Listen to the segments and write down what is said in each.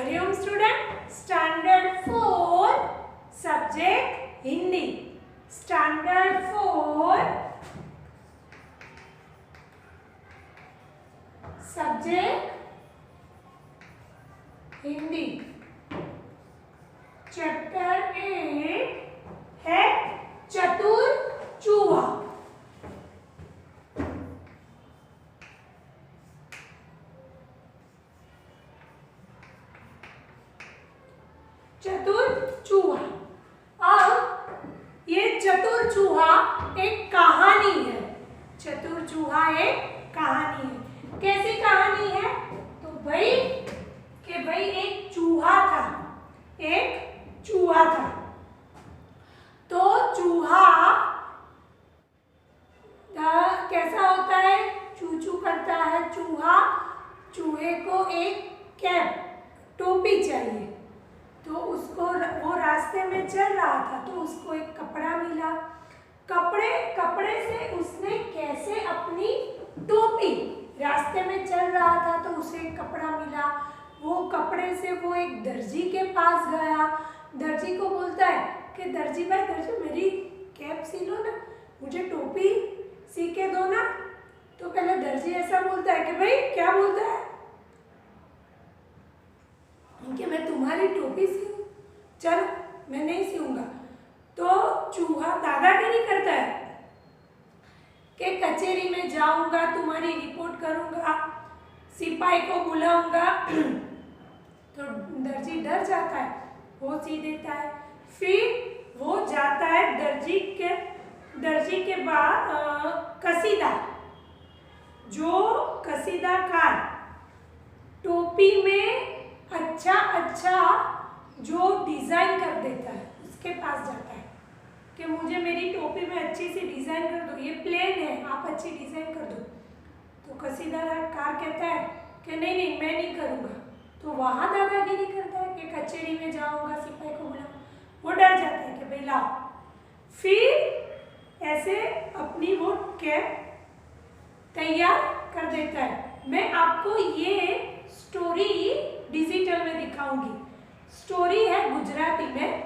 Hariom student, standard 4 subject Hindi. Standard 4 subject Hindi. Chapter 8 है चतुर चूहा। चतुर चूहा। अब ये चतुर चूहा एक कहानी है। चतुर चूहा एक कहानी है। कैसी कहानी है? तो भाई एक चूहा था। एक चूहा था। तो चूहा कैसा होता है? चू चू करता है चूहा। चूहे को एक कैप, टोपी चाहिए। तो उसको वो रास्ते में चल रहा था तो उसको एक कपड़ा मिला। कपड़े से उसने कैसे अपनी टोपी, रास्ते में चल रहा था तो उसे एक कपड़ा मिला। वो कपड़े से वो एक दर्जी के पास गया। दर्जी को बोलता है कि दर्जी भाई, दर्जी मेरी कैप सी लो ना, मुझे टोपी सी के दो ना। तो पहले दर्जी ऐसा बोलता है कि भाई क्या बोलता है कि मैं तुम्हारी टोपी सीऊं? चलो मैं नहीं सीऊंगा। तो चूहा दादागिरी करता है कि कचहरी में जाऊंगा, तुम्हारी रिपोर्ट करूंगा, सिपाही को बुलाऊंगा। तो दर्जी डर जाता है, वो सी देता है। फिर वो जाता है दर्जी के बाद कसीदा, जो कसीदाकार टोपी में अच्छा जो डिज़ाइन कर देता है उसके पास जाता है कि मुझे मेरी टोपी में अच्छी सी डिज़ाइन कर दो, ये प्लेन है, आप अच्छी डिज़ाइन कर दो। तो कसीदाकार कहता है कि नहीं मैं नहीं करूँगा। तो वहाँ दादागिरी करता है कि कचहरी में जाऊँगा, सिपाही को बुलाऊँ। वो डर जाता है कि भाई लाओ। फिर ऐसे अपनी वो कैप तैयार कर देता है। मैं आपको ये स्टोरी डिजिटल में दिखाऊंगी। स्टोरी है गुजराती में,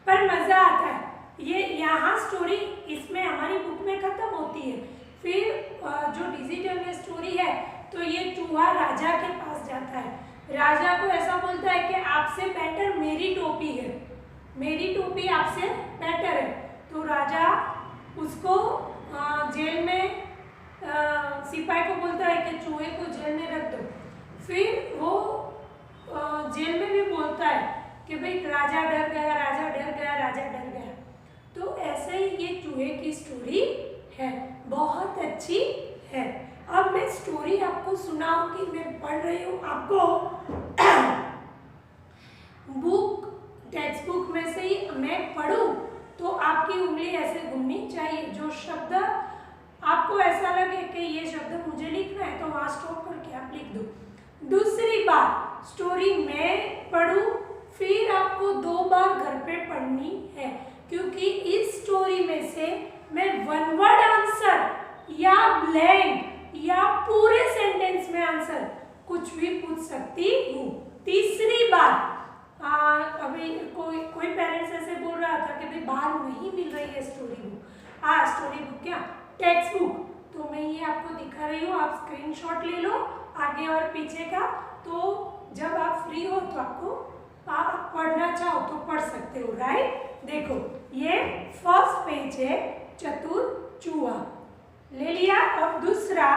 पर मज़ा आता है। ये यहाँ स्टोरी इसमें हमारी बुक में ख़त्म होती है। फिर जो डिजिटल में स्टोरी है तो ये चूहा राजा के पास जाता है। राजा को ऐसा बोलता है कि आपसे बेटर मेरी टोपी है, मेरी टोपी आपसे बेटर है। तो राजा उसको जेल में, सिपाही को बोलता है कि चूहे को जेल में रख दो। फिर वो जेल में भी बोलता है कि भाई राजा डर गया, राजा डर गया, राजा डर गया। तो ऐसे ही ये चूहे की स्टोरी है, बहुत अच्छी है। अब मैं स्टोरी आपको सुनाऊंगी। मैं पढ़ रही हूँ आपको टेक्स्ट बुक में से ही मैं पढ़ूँ तो आपकी उंगली ऐसे घूमनी चाहिए। जो शब्द आपको ऐसा लगे कि ये शब्द मुझे लिखना है तो वहाँ स्टॉप करके आप लिख दो। दूसरी बात, स्टोरी मैं पढ़ूं फिर आपको 2 बार घर पे पढ़नी है, क्योंकि इस स्टोरी में से मैं वन वर्ड आंसर या ब्लैंक या पूरे सेंटेंस में आंसर कुछ भी पूछ सकती हूँ। तीसरी बात, अभी कोई पेरेंट्स ऐसे बोल रहा था कि भाई बाहर नहीं मिल रही है स्टोरी बुक। स्टोरी बुक क्या, टेक्स्ट बुक। तो मैं ये आपको दिखा रही हूँ, आप स्क्रीनशॉट ले लो आगे और पीछे का। तो जब आप फ्री हो तो आप पढ़ना चाहो तो पढ़ सकते हो, राइट। देखो ये फर्स्ट पेज है, चतुर चूहा ले लिया। अब दूसरा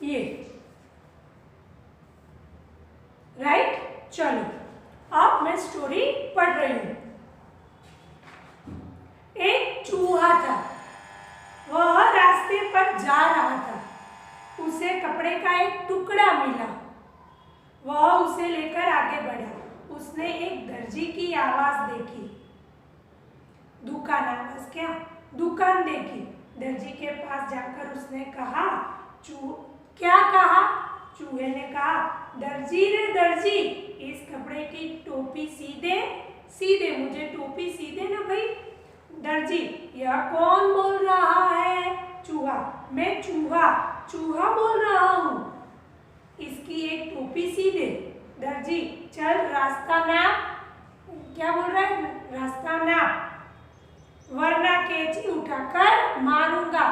ये, राइट। चलो अब मैं स्टोरी पढ़ रही हूँ। एक चूहा था, वह रास्ते पर जा रहा था। उसे कपड़े का एक टुकड़ा मिला। वह उसे लेकर आगे बढ़ा। उसने एक दर्जी की आवाज देखी, आवाज क्या, दुकान देखी। दर्जी के पास जाकर उसने कहा, क्या कहा? चूहे ने कहा, दर्जी रे दर्जी, इस कपड़े की टोपी सी दे, मुझे टोपी सी दे ना भाई। दर्जी, यह कौन बोल रहा है? चूहा, मैं चूहा बोल रहा हूँ। इसकी एक टोपी सी दे। दर्जी चल रास्ता नाप। क्या बोल रहा है? रास्ता नाप, वरना कैंची उठाकर मारूंगा।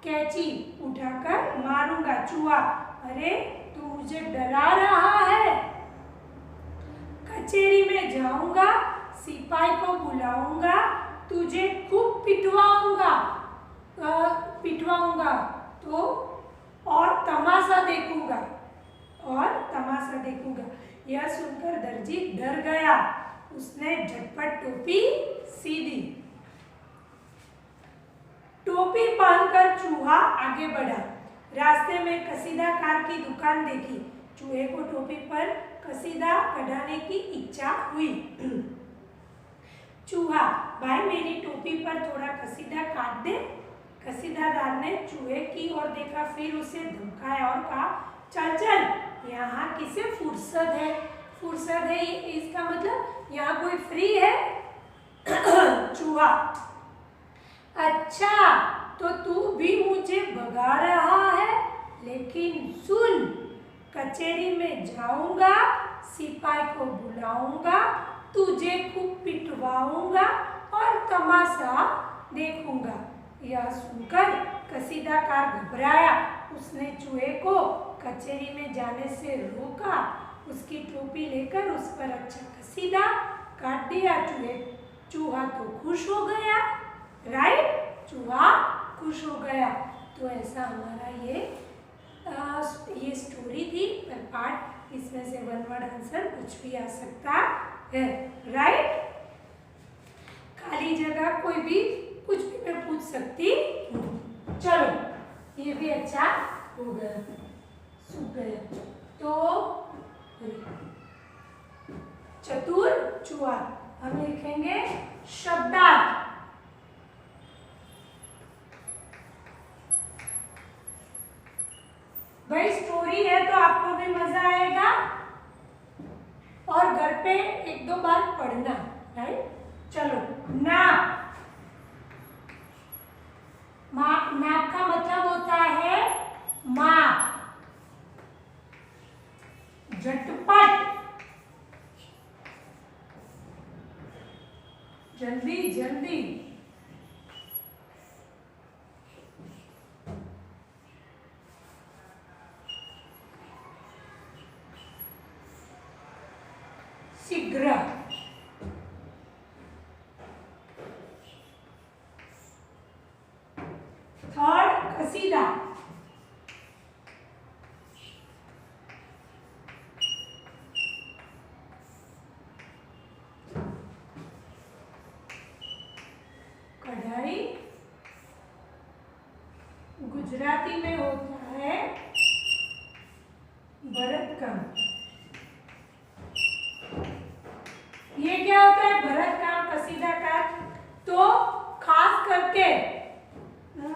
कैंची उठाकर मारूंगा। चूहा, अरे तू मुझे डरा रहा है। कचहरी में जाऊंगा, सिपाही को बुलाऊंगा, तुझे खूब पिटवाऊंगा। पिटवाऊंगा तो और तमाशा देखूंगा। और तमाशा देखूंगा। यह सुनकर दर्जी डर गया। उसने झटपट टोपी सी दी। टोपी पहनकर चूहा आगे बढ़ा। रास्ते में कसीदाकार की दुकान देखी। चूहे को टोपी पर कसीदा कढ़ाने की इच्छा हुई। चूहा, भाई मेरी टोपी पर थोड़ा कसीदा काट दे। कसीदादार ने चूहे की ओर देखा, फिर उसे धमकाया और कहा, चल चल, यहाँ किसे फुर्सत है? फुर्सत है इसका मतलब यहाँ कोई फ्री है? चूहा, अच्छा तो तू भी मुझे भगा रहा है, लेकिन सुन, कचहरी में जाऊंगा, सिपाही को बुलाऊंगा, तुझे खूब पिटवाऊंगा और तमाशा देखूंगा। यह सुनकर कसीदाकार घबराया। उसने चूहे को कचहरी में जाने से रोका। उसकी टोपी लेकर उस पर अच्छा कसीदा काट दिया। चूहा तो खुश हो गया, राइट? चूहा खुश हो गया। तो ऐसा हमारा ये स्टोरी थी पर पार्ट। इसमें से वन वर्ड आंसर कुछ भी आ सकता है, राइट? खाली जगह कोई भी कुछ भी मैं पूछ सकती हूँ। चलो ये भी अच्छा हो गया, सूख गया। तो चतुर चूहा, हम लिखेंगे शब्दार्थ। भाई स्टोरी है तो आपको भी मजा आएगा और घर पे एक दो बार पढ़ना, राइट? चलो, नाप। नाप का मतलब होता है माप। झटपट, जल्दी जल्दी। शीघ्र, थर्ड कसीदा। कढ़ाई गुजराती में होता है भरतकाम। ये क्या होता है भरतकाम, कसीदाकार? तो खास करके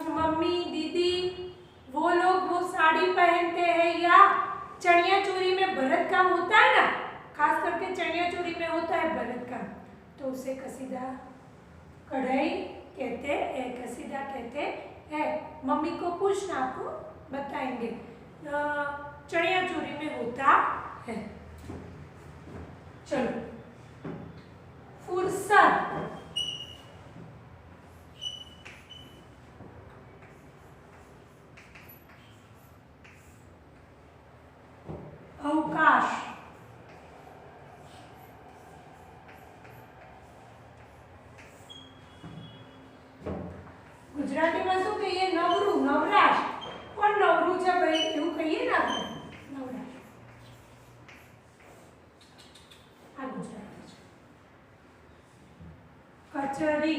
मम्मी दीदी वो लोग वो साड़ी पहनते हैं या चनिया चोली में भरतकाम होता है ना, खास करके चनिया चोली में होता है भरतकाम, तो उसे कसीदा कढ़ाई कहते हैं, कसीदा कहते हैं। मम्मी को पूछना, आपको बताएंगे। चनिया चोली में होता है। चलो, फुर्सत, अवकाश, गुजराती में શું કહીએ? નવરું, નવરાશ। કોણ નવરું છે ભાઈ એવું કહીએ ને આપણે, નવરાશ। આ ગુજરાતી છે। કચેરી,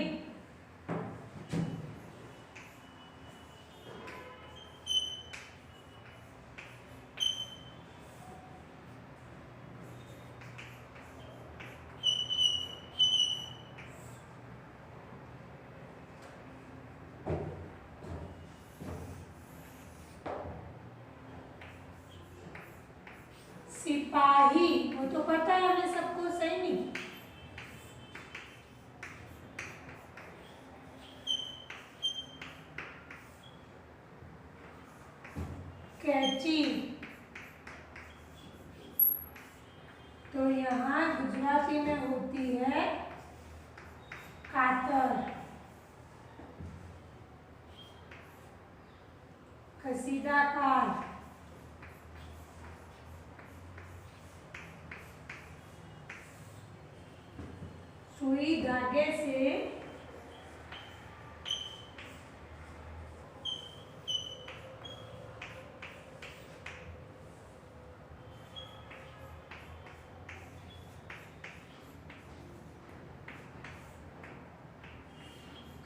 सिपाही, वो तो पता है हमें सबको, सैनिक। कैंची, गुजराती में होती है कातर, कसीदाकार, सुई धागे से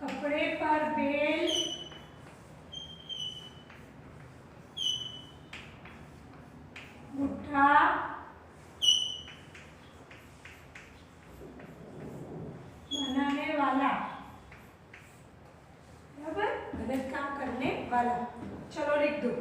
कपड़े पर बेल, मुट्ठा, बनाने वाला, बराबर, गलत काम करने वाला। चलो लिख दो।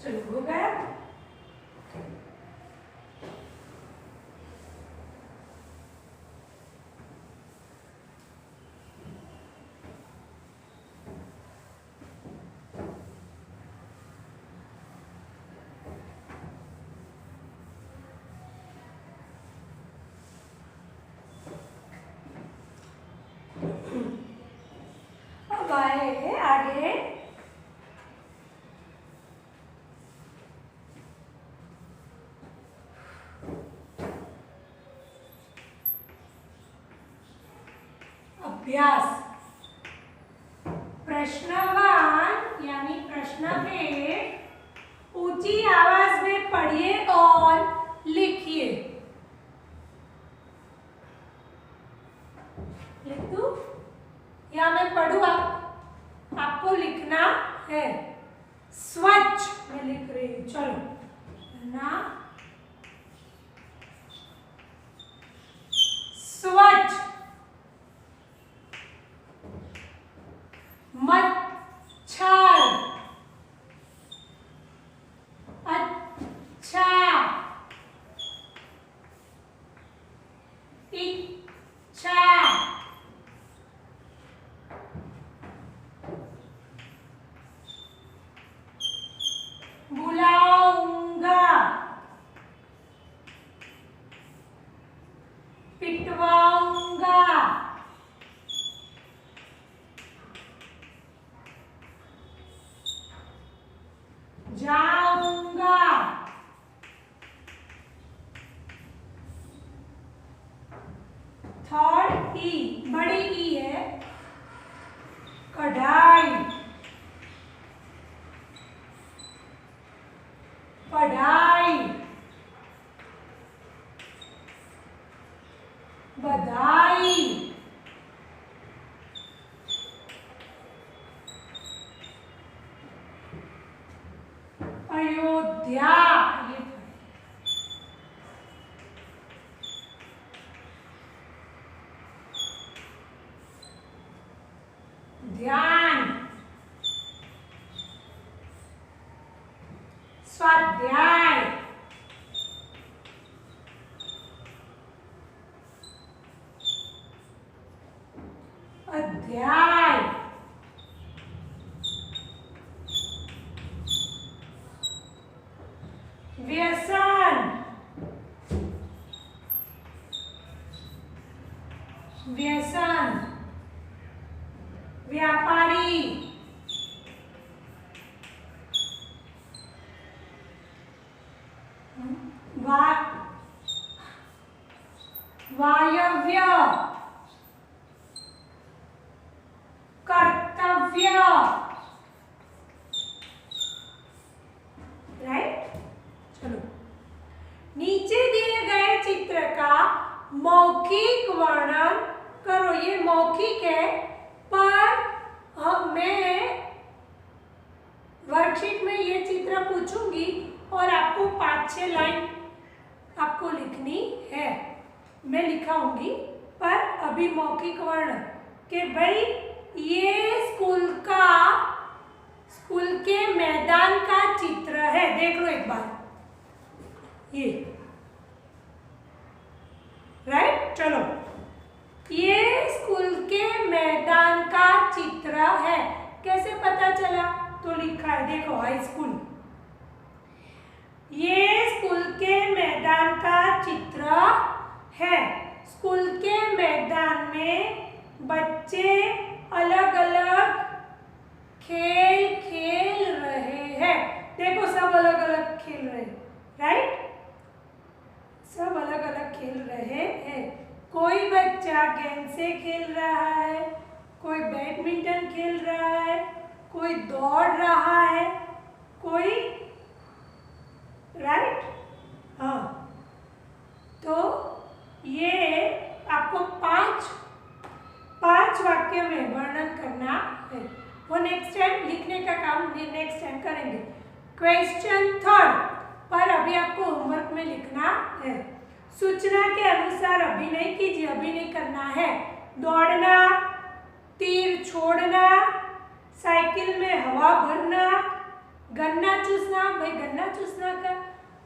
चलो हो गया। अब आए आगे अभ्यास। प्रश्नवान यानी प्रश्न के ऊंची आवाज में पढ़िए और लिखिए। लिख दूं या मैं पढ़ूं? आपको लिखना है। स्वच्छ मैं लिख रही हूं, चलो ना। स्वच्छ, मच्छर, अच्छा, इच्छा, बुलाऊंगा, पिटवाऊंगा, जाऊंगा, थर्ड ई, बड़ी ई है, कढ़ाई, पढ़ाई, बधाई, अयोध्या, ध्यान, स्वाध्याय, अध्याय, व्यसन, व्यसन, व्यापारी, कर्तव्य, कर्तव्य, राइट। चलो, नीचे दिए गए चित्र का मौखिक वर्णन करो। ये मौखिक है, पर मैं वर्कशीट में ये चित्र पूछूंगी और आपको 5-6 लाइन आपको लिखनी है। मैं लिखाऊंगी, पर अभी मौखिक वर्णन कि भाई ये स्कूल के मैदान का चित्र है। देख लो एक बार, ये राइट। चलो, ये स्कूल के मैदान का चित्र है। कैसे पता चला? तो लिखा है, देखो, हाई स्कूल। ये स्कूल के मैदान का चित्र है। स्कूल के मैदान में बच्चे अलग अलग खेल खेल रहे हैं। देखो, सब अलग अलग खेल रहे हैं, राइट। सब अलग अलग खेल रहे हैं। कोई बच्चा गेंद से खेल रहा है, कोई बैडमिंटन खेल रहा है, कोई दौड़ रहा है, कोई, राइट। हाँ, तो ये आपको पांच वाक्य में वर्णन करना है। वो नेक्स्ट टाइम लिखने का काम नेक्स्ट टाइम करेंगे। क्वेश्चन 3 पर अभी आपको होमवर्क में लिखना है। सूचना के अनुसार अभिनय कीजिए। अभिनय करना है। दौड़ना, तीर छोड़ना, साइकिल में हवा भरना, गन्ना चूसना। भाई गन्ना चूसना का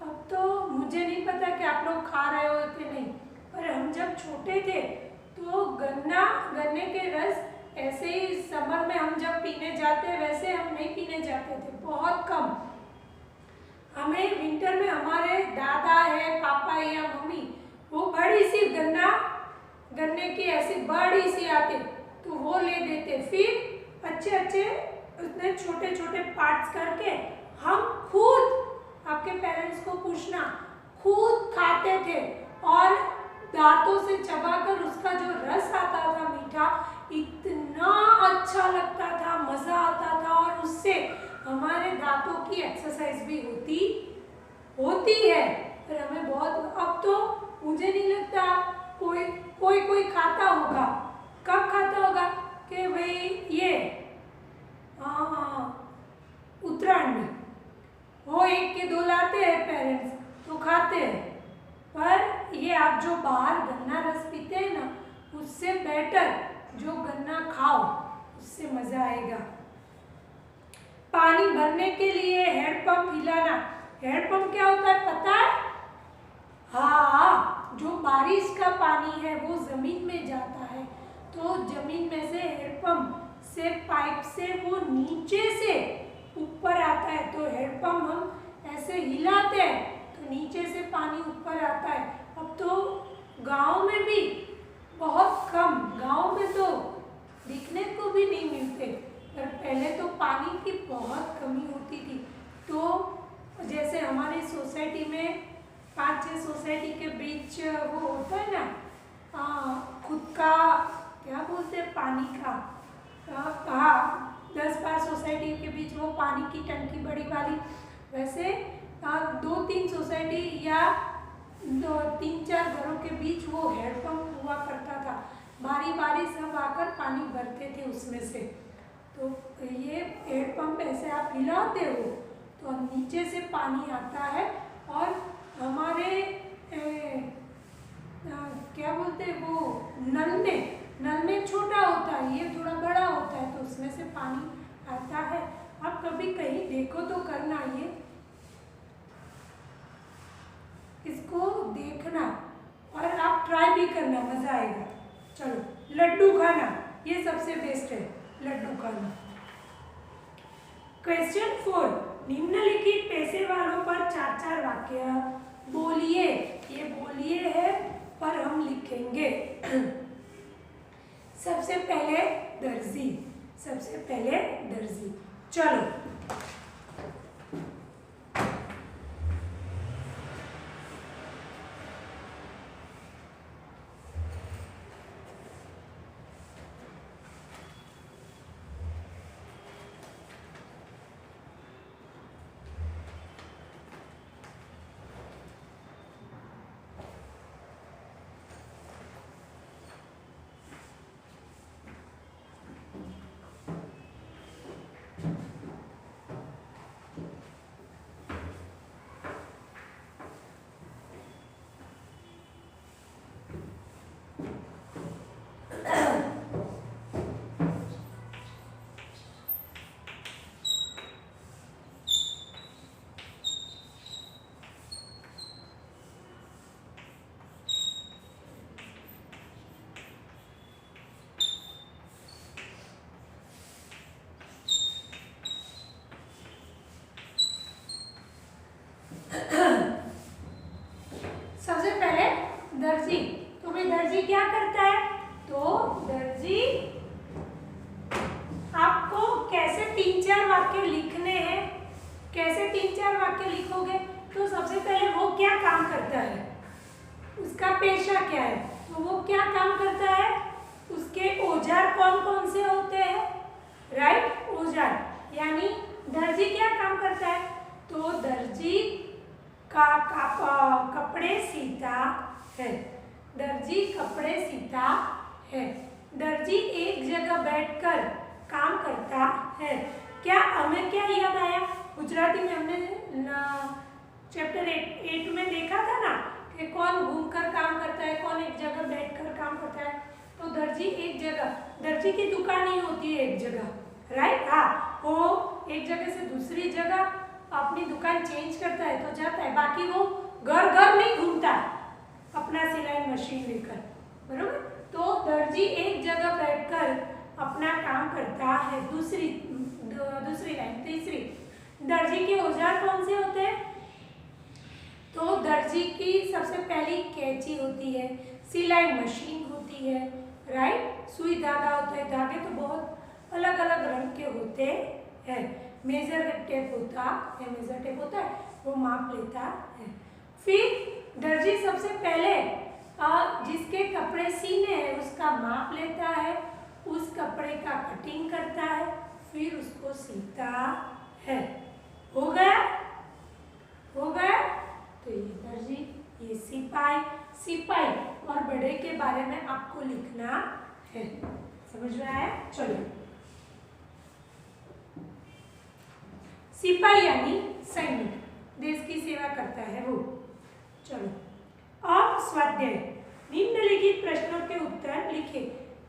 अब तो मुझे नहीं पता कि आप लोग खा रहे हो कि नहीं, पर हम जब छोटे थे तो गन्ने के रस ऐसे ही समर में हम जब पीने जाते, वैसे हम नहीं पीने जाते थे, बहुत कम। हमें विंटर में हमारे दादा है, पापा या मम्मी, वो बड़ी सी गन्ने की ऐसी बड़ी सी आती, तो वो ले देते। फिर अच्छे उसने छोटे छोटे पार्ट्स करके हम खुद, आपके पेरेंट्स को पूछना, खुद खाते थे और दांतों से चबाकर उसका जो रस आता था मीठा, इतना अच्छा लगता था, मजा आता था, और उससे हमारे दांतों की एक्सरसाइज भी होती है। पर हमें बहुत, अब तो मुझे नहीं लगता कोई खाता होगा। कब खाता होगा कि भाई ये उत्तरायण में वो 1 के 2 लाते हैं पेरेंट्स, तो खाते हैं। पर ये आप जो बाहर गन्ना रस पीते हैं ना, उससे बेटर जो गन्ना खाओ, उससे मजा आएगा। पानी भरने के लिए हैंडपंप हिलाना। हैंडपंप क्या होता है पता है? हाँ, जो बारिश का पानी है वो जमीन में जाता है, तो जमीन में से हैंडपंप से, पाइप से वो नीचे से ऊपर आता है। तो हैंडपंप हम ऐसे हिलाते हैं तो नीचे से पानी ऊपर आता है। अब तो गांव में भी बहुत कम, गांव में तो दिखने को भी नहीं मिलते, पर पहले तो पानी की बहुत कमी होती थी। तो जैसे हमारी सोसाइटी में 5-6 सोसाइटी के बीच वो होता है ना, खुद का क्या बोलते हैं, पानी का, हाँ, 10-12 सोसाइटी के बीच वो पानी की टंकी बड़ी वाली, वैसे 2-3 सोसाइटी या 3-4 घरों के बीच वो हैंडपंप हुआ करता था। बारी बारी सब आकर पानी भरते थे उसमें से। तो ये हैंडपंप ऐसे आप हिलाते हो तो नीचे से पानी आता है, और हमारे क्या बोलते हैं वो नल में छोटा होता है, ये थोड़ा बड़ा होता है, तो उसमें से पानी आता है। आप कभी कहीं देखो तो करना, ये इसको देखना और आप ट्राई भी करना, मजा आएगा। चलो, लड्डू खाना, ये सबसे बेस्ट है, लड्डू खाना। क्वेश्चन 4, निम्नलिखित पैसे वालों पर 4-4 वाक्य बोलिए। ये बोलिए है, पर हम लिखेंगे। सबसे पहले दर्जी। चलो, करता है? तो दर्जी आपको कैसे 3-4 वाक्य लिखने हैं, कैसे 3-4 वाक्य लिखोगे? तो सबसे पहले वो क्या काम करता है, उसका पेशा क्या है, तो वो क्या काम करता है, उसके औजार कौन कौन से होते हैं, राइट, औजार, यानी दर्जी क्या काम करता है? तो दर्जी का कपड़े सीता है, दर्जी कपड़े सीता है। दर्जी एक जगह बैठकर काम करता है। क्या हमें क्या याद आया? गुजराती में हमने चैप्टर 8 में देखा था ना कि कौन घूमकर काम करता है, कौन एक जगह बैठकर काम करता है। तो दर्जी एक जगह, दर्जी की दुकान ही होती है एक जगह, राइट, हाँ, वो एक जगह से दूसरी जगह अपनी दुकान चेंज करता है तो जाता है, बाकी वो घर घर नहीं घूमता अपना सिलाई मशीन लेकर, बरोबर। तो दर्जी एक जगह बैठकर अपना काम करता है। दूसरी लाइन, तीसरी, दर्जी के औजार कौन से होते हैं? तो दर्जी की सबसे पहली कैंची होती है, सिलाई मशीन होती है, राइट, सुई धागा होता है, धागे तो बहुत अलग अलग रंग के होते हैं, मेजर टेप होता है, मेजर टेप होता है, वो माप लेता है। फिर दर्जी सबसे पहले जिसके कपड़े सीने हैं उसका माप लेता है, उस कपड़े का कटिंग करता है, फिर उसको सीता है। हो गया, हो गया। तो ये दर्जी, ये सिपाही, सिपाही और बड़े के बारे में आपको लिखना है, समझ में आया? चलो, सिपाही यानी सैनिक, देश की सेवा करता है वो। चलो, अब स्वाध्याय, निम्नलिखित प्रश्नों के उत्तर लिखे।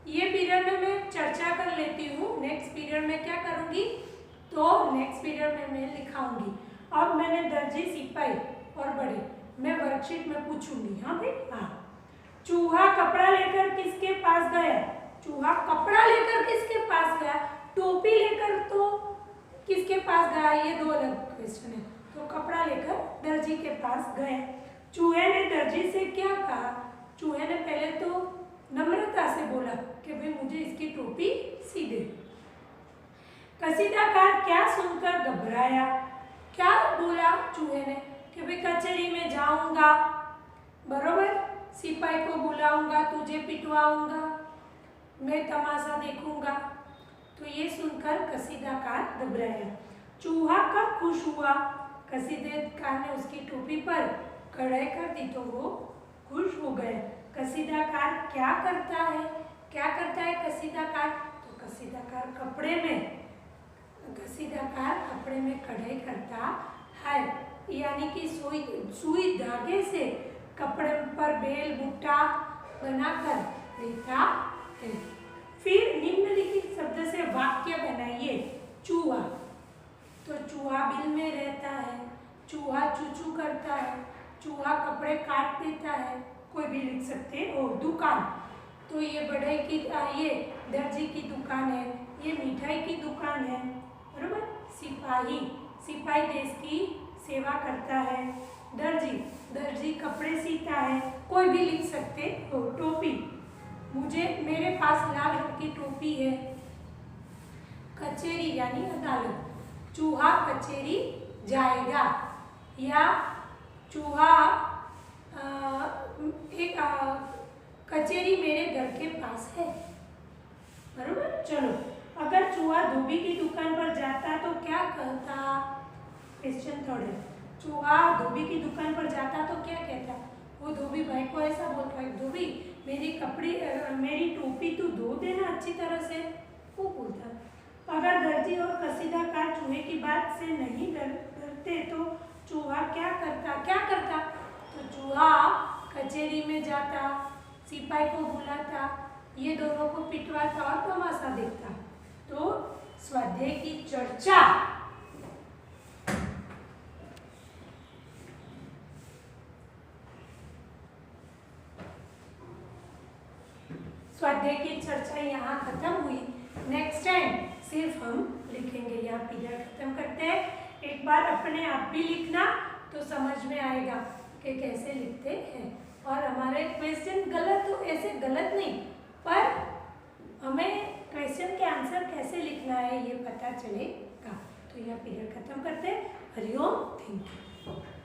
ये पीरियड में मैं चर्चा कर लेती हूँ, नेक्स्ट पीरियड में क्या करूँगी, तो नेक्स्ट पीरियड में मैं लिखाऊंगी। अब मैंने दर्जी, सिपाही और बड़े, मैं वर्कशीट में पूछूंगी, हाँ भाई, हाँ। चूहा कपड़ा लेकर किसके पास गया? चूहा कपड़ा लेकर किसके पास गया? टोपी लेकर तो किसके पास गया? ये दो अलग क्वेश्चन है। तो कपड़ा लेकर दर्जी के पास गया। चूहे ने दर्जी से क्या कहा? चूहे ने पहले तो नम्रता से बोला कि भाई मुझे इसकी टोपी सी दे। कसीदाकार क्या सुनकर घबराया? क्या बोला चूहे ने कि भाई कचहरी में जाऊंगा, बरोबर, सिपाही को बुलाऊंगा, तुझे पिटवाऊंगा, मैं तमाशा देखूंगा। तो ये सुनकर कसीदाकार घबराया। चूहा कब खुश हुआ? कसीदाकार ने उसकी टोपी पर कढ़ाई कर दी तो वो खुश हो गए। कसीदाकार क्या करता है? क्या करता है कसीदाकार? तो कसीदाकार कपड़े में कढ़ाई करता है, यानी कि सुई धागे से कपड़े पर बेल बुट्टा बनाकर देता है। फिर निम्नलिखित शब्द से वाक्य बनाइए। चूहा, तो चूहा बिल में रहता है, चूहा चूचू करता है, चूहा कपड़े काट देता है, कोई भी लिख सकते हो। दुकान, तो ये बड़े की, ये दर्जी की दुकान है, ये मिठाई की दुकान है, बरोबर। सिपाही, सिपाही देश की सेवा करता है। दर्जी कपड़े सीता है, कोई भी लिख सकते हो। टोपी, मेरे पास लाल रंग की टोपी है। कचेरी यानी अदालत, चूहा कचेरी जाएगा, या चूहा कचेरी मेरे घर के पास है, बरोबर। चलो, अगर चूहा धोबी की दुकान पर जाता तो क्या कहता? क्वेश्चन थर्ड है। चूहा धोबी की दुकान पर जाता तो क्या कहता? वो धोबी भाई को ऐसा बोलता है, धोबी मेरी टोपी तो धो देना अच्छी तरह से, वो बोलता। अगर दर्जी और कसीदाकार चूहे की बात से नहीं डरते तो चूहा क्या करता? तो चूहा कचहरी में जाता, सिपाही को बुलाता, ये दोनों को पिटवाता और तमाशा देखता। तो स्वाध्याय की चर्चा, स्वाध्याय की चर्चा यहाँ खत्म हुई। नेक्स्ट टाइम सिर्फ हम लिखेंगे। यहाँ पीरियड खत्म करते हैं। एक बार अपने आप भी लिखना तो समझ में आएगा कि कैसे लिखते हैं। और हमारे क्वेश्चन गलत तो ऐसे गलत नहीं, पता चलेगा। तो यह पीरियड खत्म करते हैं। Hariom, thank you.